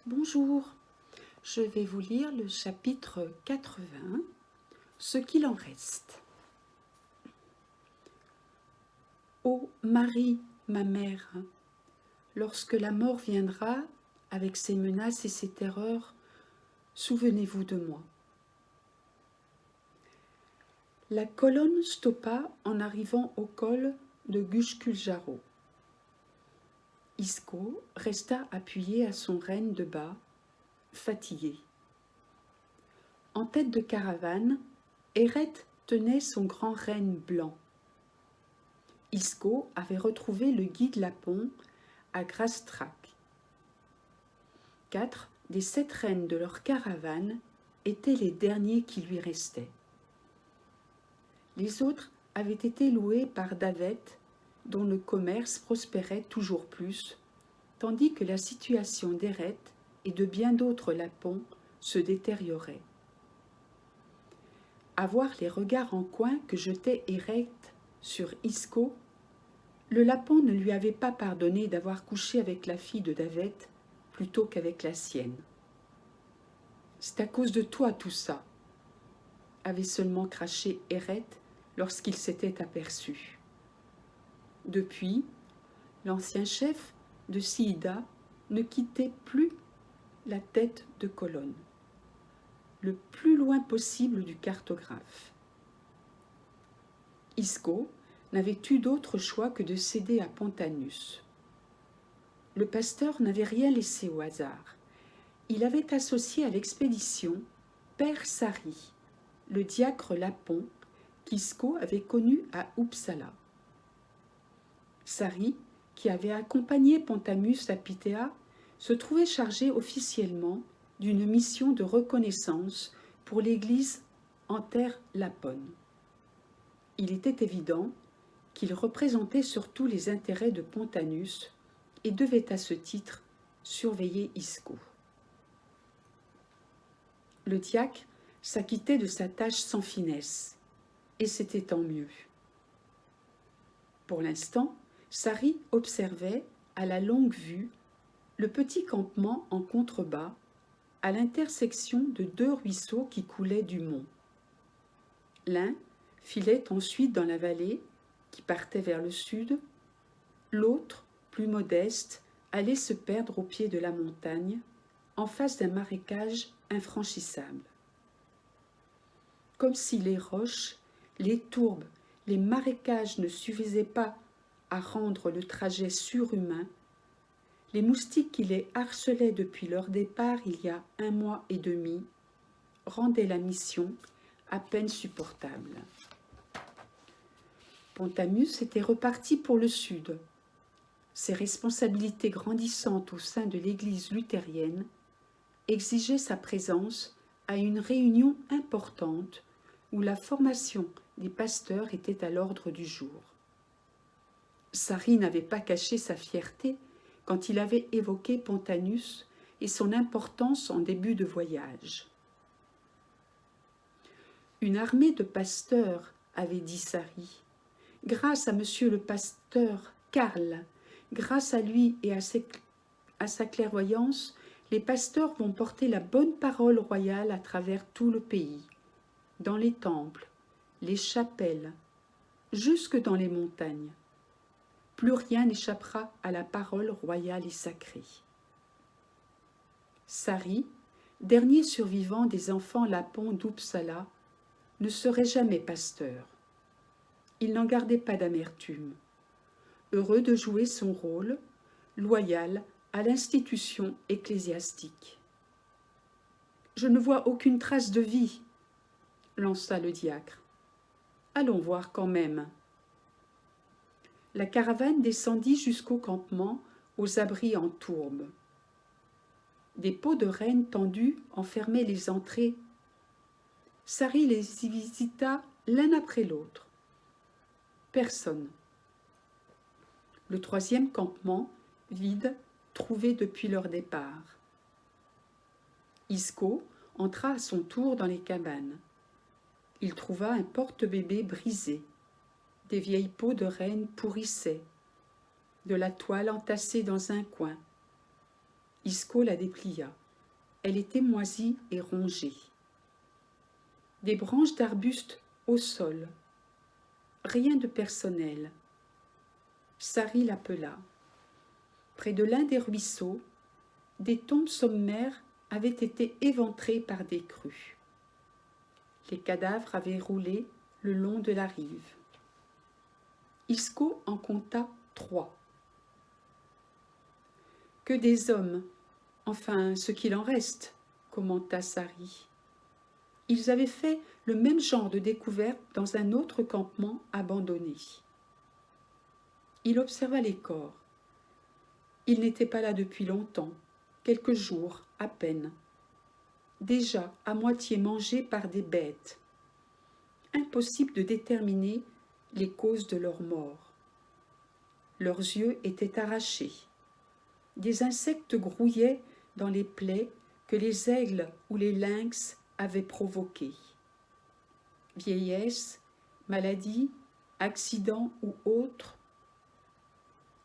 Bonjour, je vais vous lire le chapitre 80, ce qu'il en reste. Ô Marie, ma mère, lorsque la mort viendra, avec ses menaces et ses terreurs, souvenez-vous de moi. La colonne stoppa en arrivant au col de Gushkuljaro. Isco resta appuyé à son renne de bas, fatigué. En tête de caravane, Eret tenait son grand renne blanc. Isco avait retrouvé le guide Lapon à Grastrak. 4 des 7 rennes de leur caravane étaient les derniers qui lui restaient. Les autres avaient été loués par Davet, dont le commerce prospérait toujours plus, tandis que la situation d'Eret et de bien d'autres Lapons se détériorait. À voir les regards en coin que jetait Eret sur Isco, le Lapon ne lui avait pas pardonné d'avoir couché avec la fille de Davet plutôt qu'avec la sienne. « C'est à cause de toi tout ça », avait seulement craché Eret lorsqu'il s'était aperçu. Depuis, l'ancien chef de Siida ne quittait plus la tête de colonne, le plus loin possible du cartographe. Isco n'avait eu d'autre choix que de céder à Pontanus. Le pasteur n'avait rien laissé au hasard. Il avait associé à l'expédition Père Sari, le diacre Lapon qu'Isco avait connu à Uppsala. Sari, qui avait accompagné Pontanus à Pithéa, se trouvait chargé officiellement d'une mission de reconnaissance pour l'Église en terre laponne. Il était évident qu'il représentait surtout les intérêts de Pontanus et devait à ce titre surveiller Isco. Le diacre s'acquittait de sa tâche sans finesse, et c'était tant mieux. Pour l'instant, Sari observait, à la longue vue, le petit campement en contrebas, à l'intersection de 2 ruisseaux qui coulaient du mont. L'un filait ensuite dans la vallée, qui partait vers le sud, l'autre, plus modeste, allait se perdre au pied de la montagne, en face d'un marécage infranchissable. Comme si les roches, les tourbes, les marécages ne suffisaient pas à rendre le trajet surhumain, les moustiques qui les harcelaient depuis leur départ il y a 1 mois et demi rendaient la mission à peine supportable. Pontanus était reparti pour le sud. Ses responsabilités grandissantes au sein de l'Église luthérienne exigeaient sa présence à une réunion importante où la formation des pasteurs était à l'ordre du jour. Sari n'avait pas caché sa fierté quand il avait évoqué Pontanus et son importance en début de voyage. Une armée de pasteurs, avait dit Sari. Grâce à monsieur le pasteur Karl, grâce à lui et à sa clairvoyance, les pasteurs vont porter la bonne parole royale à travers tout le pays, dans les temples, les chapelles, jusque dans les montagnes. Plus rien n'échappera à la parole royale et sacrée. Sari, dernier survivant des enfants Lapons d'Uppsala, ne serait jamais pasteur. Il n'en gardait pas d'amertume. Heureux de jouer son rôle, loyal à l'institution ecclésiastique. « Je ne vois aucune trace de vie, » lança le diacre. « Allons voir quand même. » La caravane descendit jusqu'au campement, aux abris en tourbe. Des pots de renne tendus enfermaient les entrées. Sari les y visita l'un après l'autre. Personne. Le 3e campement, vide, trouvé depuis leur départ. Isco entra à son tour dans les cabanes. Il trouva un porte-bébé brisé. Des vieilles peaux de renne pourrissaient, de la toile entassée dans un coin. Isco la déplia. Elle était moisie et rongée. Des branches d'arbustes au sol. Rien de personnel. Sari l'appela. Près de l'un des ruisseaux, des tombes sommaires avaient été éventrées par des crues. Les cadavres avaient roulé le long de la rive. Isco en compta 3. Que des hommes, enfin ce qu'il en reste, commenta Sari. Ils avaient fait le même genre de découverte dans un autre campement abandonné. Il observa les corps. Ils n'étaient pas là depuis longtemps, quelques jours à peine. Déjà à moitié mangés par des bêtes. Impossible de déterminer les causes de leur mort. Leurs yeux étaient arrachés. Des insectes grouillaient dans les plaies que les aigles ou les lynx avaient provoquées. Vieillesse, maladie, accident ou autre.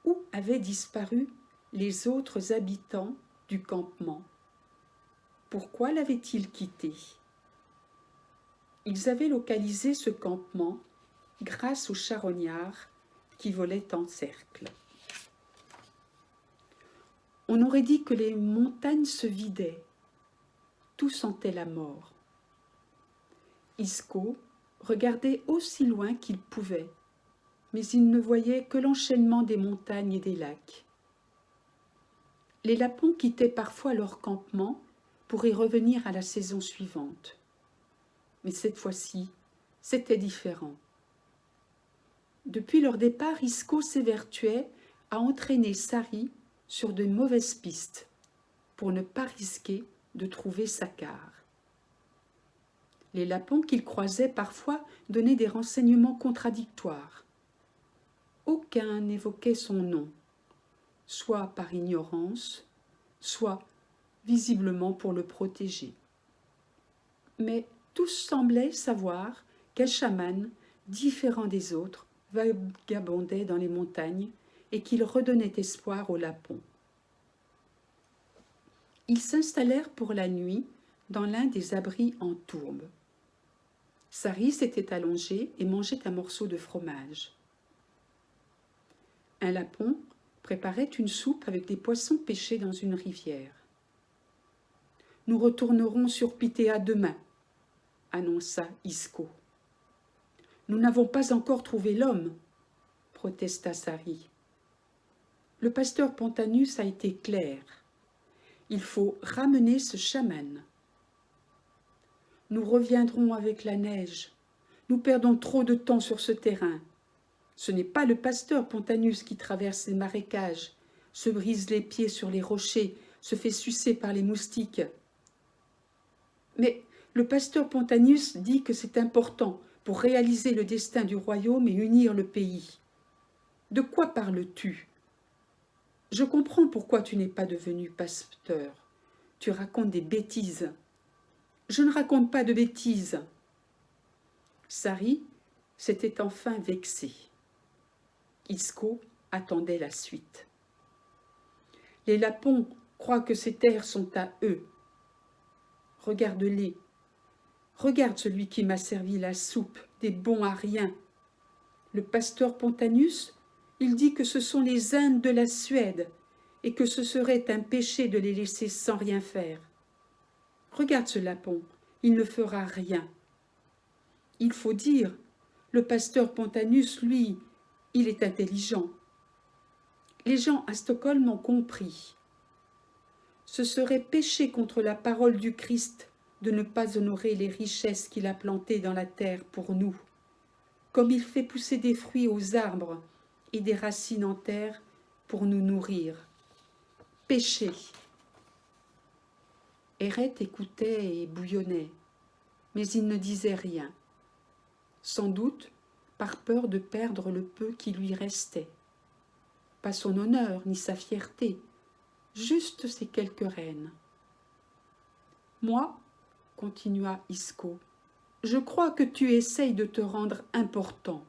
Où avaient disparu les autres habitants du campement? Pourquoi l'avaient-ils quitté? Ils avaient localisé ce campement grâce aux charognards qui volaient en cercle. On aurait dit que les montagnes se vidaient. Tout sentait la mort. Isco regardait aussi loin qu'il pouvait, mais il ne voyait que l'enchaînement des montagnes et des lacs. Les lapons quittaient parfois leur campement pour y revenir à la saison suivante. Mais cette fois-ci, c'était différent. Depuis leur départ, Isco s'évertuait à entraîner Sari sur de mauvaises pistes pour ne pas risquer de trouver Sakar. Les lapons qu'il croisait parfois donnaient des renseignements contradictoires. Aucun n'évoquait son nom, soit par ignorance, soit visiblement pour le protéger. Mais tous semblaient savoir quel chaman, différent des autres, vagabondait dans les montagnes et qu'il redonnait espoir aux lapons. Ils s'installèrent pour la nuit dans l'un des abris en tourbe. Sari s'était allongé et mangeait un morceau de fromage. Un lapon préparait une soupe avec des poissons pêchés dans une rivière. « Nous retournerons sur Pitéa demain, » annonça Isco. « Nous n'avons pas encore trouvé l'homme, » protesta Sari. Le pasteur Pontanus a été clair. Il faut ramener ce chaman. Nous reviendrons avec la neige. Nous perdons trop de temps sur ce terrain. Ce n'est pas le pasteur Pontanus qui traverse les marécages, se brise les pieds sur les rochers, se fait sucer par les moustiques. Mais le pasteur Pontanus dit que c'est important pour réaliser le destin du royaume et unir le pays. De quoi parles-tu? Je comprends pourquoi tu n'es pas devenu pasteur. Tu racontes des bêtises. Je ne raconte pas de bêtises. Sari s'était enfin vexé. Isco attendait la suite. Les lapons croient que ces terres sont à eux. Regarde-les. Regarde celui qui m'a servi la soupe, des bons à rien. Le pasteur Pontanus, il dit que ce sont les Indes de la Suède et que ce serait un péché de les laisser sans rien faire. Regarde ce lapon, il ne fera rien. Il faut dire, le pasteur Pontanus, lui, il est intelligent. Les gens à Stockholm ont compris. Ce serait pécher contre la parole du Christ de ne pas honorer les richesses qu'il a plantées dans la terre pour nous, comme il fait pousser des fruits aux arbres et des racines en terre pour nous nourrir. Pécher. Héret écoutait et bouillonnait, mais il ne disait rien. Sans doute par peur de perdre le peu qui lui restait. Pas son honneur ni sa fierté, juste ces quelques rênes. Moi, continua Isco, je crois que tu essayes de te rendre important.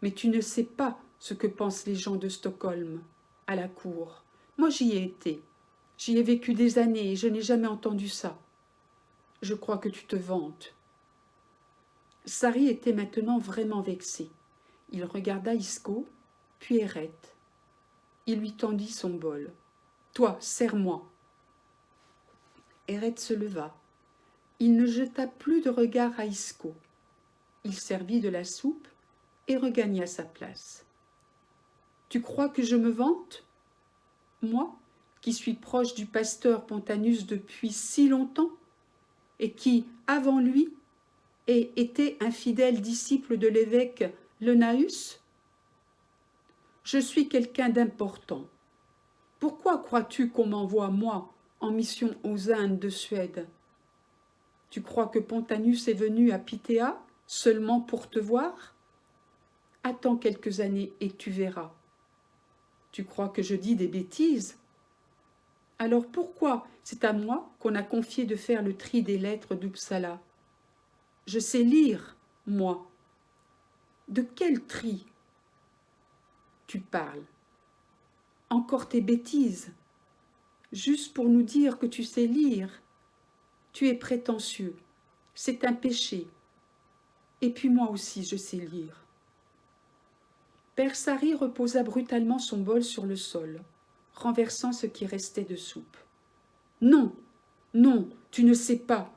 Mais tu ne sais pas ce que pensent les gens de Stockholm, à la cour. Moi j'y ai été. J'y ai vécu des années et je n'ai jamais entendu ça. Je crois que tu te vantes. » Sari était maintenant vraiment vexé. Il regarda Isco, puis Eret. Il lui tendit son bol. « Toi, sers-moi. » Eret se leva. Il ne jeta plus de regard à Isco. Il servit de la soupe et regagna sa place. « Tu crois que je me vante? Moi, qui suis proche du pasteur Pontanus depuis si longtemps, et qui, avant lui, ai été un fidèle disciple de l'évêque Lenaeus? Je suis quelqu'un d'important. Pourquoi crois-tu qu'on m'envoie, moi, en mission aux Indes de Suède? Tu crois que Pontanus est venu à Pythéa seulement pour te voir? Attends quelques années et tu verras. Tu crois que je dis des bêtises? Alors pourquoi c'est à moi qu'on a confié de faire le tri des lettres d'Uppsala? Je sais lire, moi. De quel tri tu parles? Encore tes bêtises. Juste pour nous dire que tu sais lire. Tu es prétentieux. C'est un péché. Et puis moi aussi, je sais lire. Père Sari reposa brutalement son bol sur le sol, renversant ce qui restait de soupe. « Non, non, tu ne sais pas.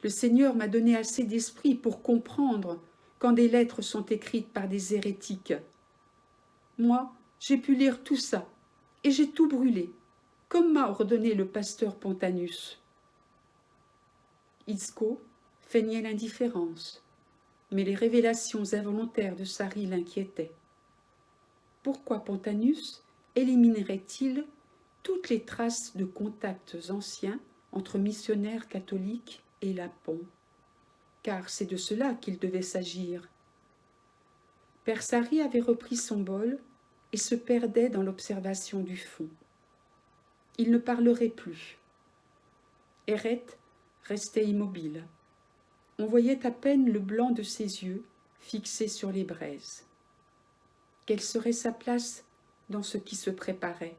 Le Seigneur m'a donné assez d'esprit pour comprendre quand des lettres sont écrites par des hérétiques. Moi, j'ai pu lire tout ça, et j'ai tout brûlé, comme m'a ordonné le pasteur Pontanus. » Isco feignait l'indifférence, mais les révélations involontaires de Sari l'inquiétaient. Pourquoi Pontanus éliminerait-il toutes les traces de contacts anciens entre missionnaires catholiques et Lapons? Car c'est de cela qu'il devait s'agir. Père Sari avait repris son bol et se perdait dans l'observation du fond. Il ne parlerait plus. Eret restait immobile. On voyait à peine le blanc de ses yeux fixés sur les braises. Quelle serait sa place dans ce qui se préparait?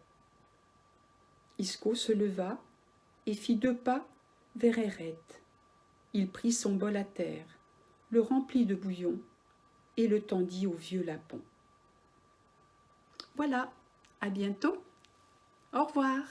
Isco se leva et fit 2 pas vers Eret. Il prit son bol à terre, le remplit de bouillon et le tendit au vieux Lapon. Voilà, à bientôt. Au revoir.